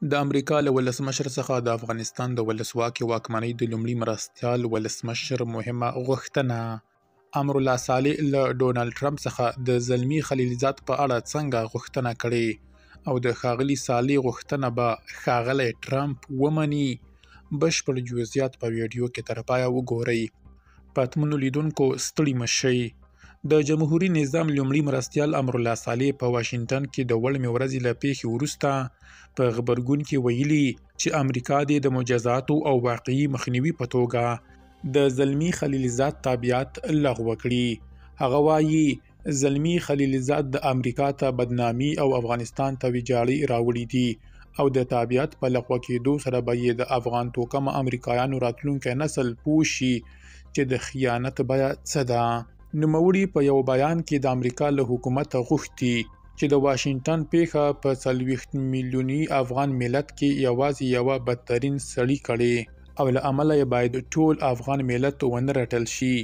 د امریکا له ولسمشر څخه د افغانستان د ولسواکۍ واکمنۍ د لومړي مرستیال ولسمشر مهمه غوښتنه. امرالله صالح له ډونالډ ټرمپ څخه د زلمي خلیلزاد په اړه څنګه غوښتنه کړې او د ښاغلي صالح غوښتنه به ښاغلی ټرمپ ومني؟ بشپړ جزئیات په ویډیو کې تر پایه وګورئ. پاتمنو لیدونکو ستړي مه شئ. د جمهوري نظام لومړي مرستیال امرالله صالح په واشنګټن کې د وړمې ورځې له پیښې وروسته په غبرګون کې ویلي چې امریکا دې د مجازاتو او واقعي مخنیوي په توګه د زلمي خلیلزاد تابعیت لغوه کړي. هغه وایي زلمي خلیلزاد د امریکا ته بدنامي او افغانستان ته ویجاړي راوړي دي او د تابعیت په لغوه کېدو سره به یې د افغان توکمه امریکایانو راتلونکی نسل پوه شي چې د خیانت بیه څه ده. نوموړي په یو بیان کې د امریکا له حکومته غوښتي چې د واشنګټن پیښه په 40 میلیوني افغان ملت کې یوازې یوه بدترین سړي کړې او له امله یې باید ټول افغان ملت ونه رټل شي.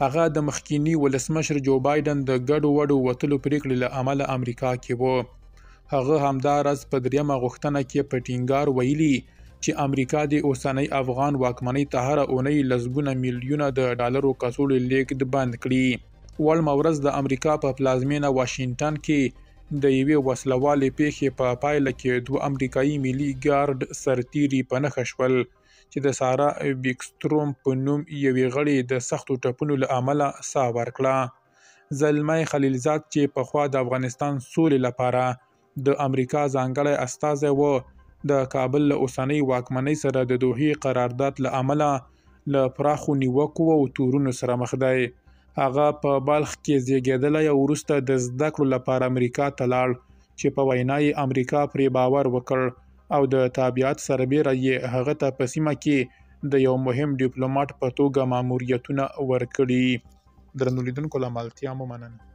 هغه د مخکیني ولسمشر جو بایډن د ګډو وډو وتلو پریکړې له امله امریکا کې و. هغه همداراز په دریمه غوښتنه کې په ټینګار ویلي چې امریکا د اوسنۍ افغان واکمنۍ ته هره اونۍ لسګونه میلیونه د ډالرو کڅوړې لیږد بند کړي. وړمه ورځ د امریکا په پلازمینه واشنګټن کې د یوې وسلوالې پیښې په پایله کې 2 امریکایي ملي ګارډ سرتیري په نښه شول چې د سارا ویکستروم په نوم یوې غړي د سختو ټپونو له امله ساه ورکړه. زلمی خلیلزاد چې پخوا د افغانستان سولې لپاره د امریکا ځانګړی استازی و، د کابل له اوسنۍ واکمنۍ سره د دوحې قرارداد له امله له پراخو نیوکو او تورونو سره مخ دی. هغه په بلخ کې زیږېدلی او وروسته د زده کړو لپاره امریکا ته لاړ چې په وینا یې امریکا پرې باور وکړ او د تابعیت سربیره یې هغه ته په سیمه کې د یو مهم ډیپلوماټ په توګه ماموریتونه ورکړي. درنو لیدونکو له ملتیا مو مننه.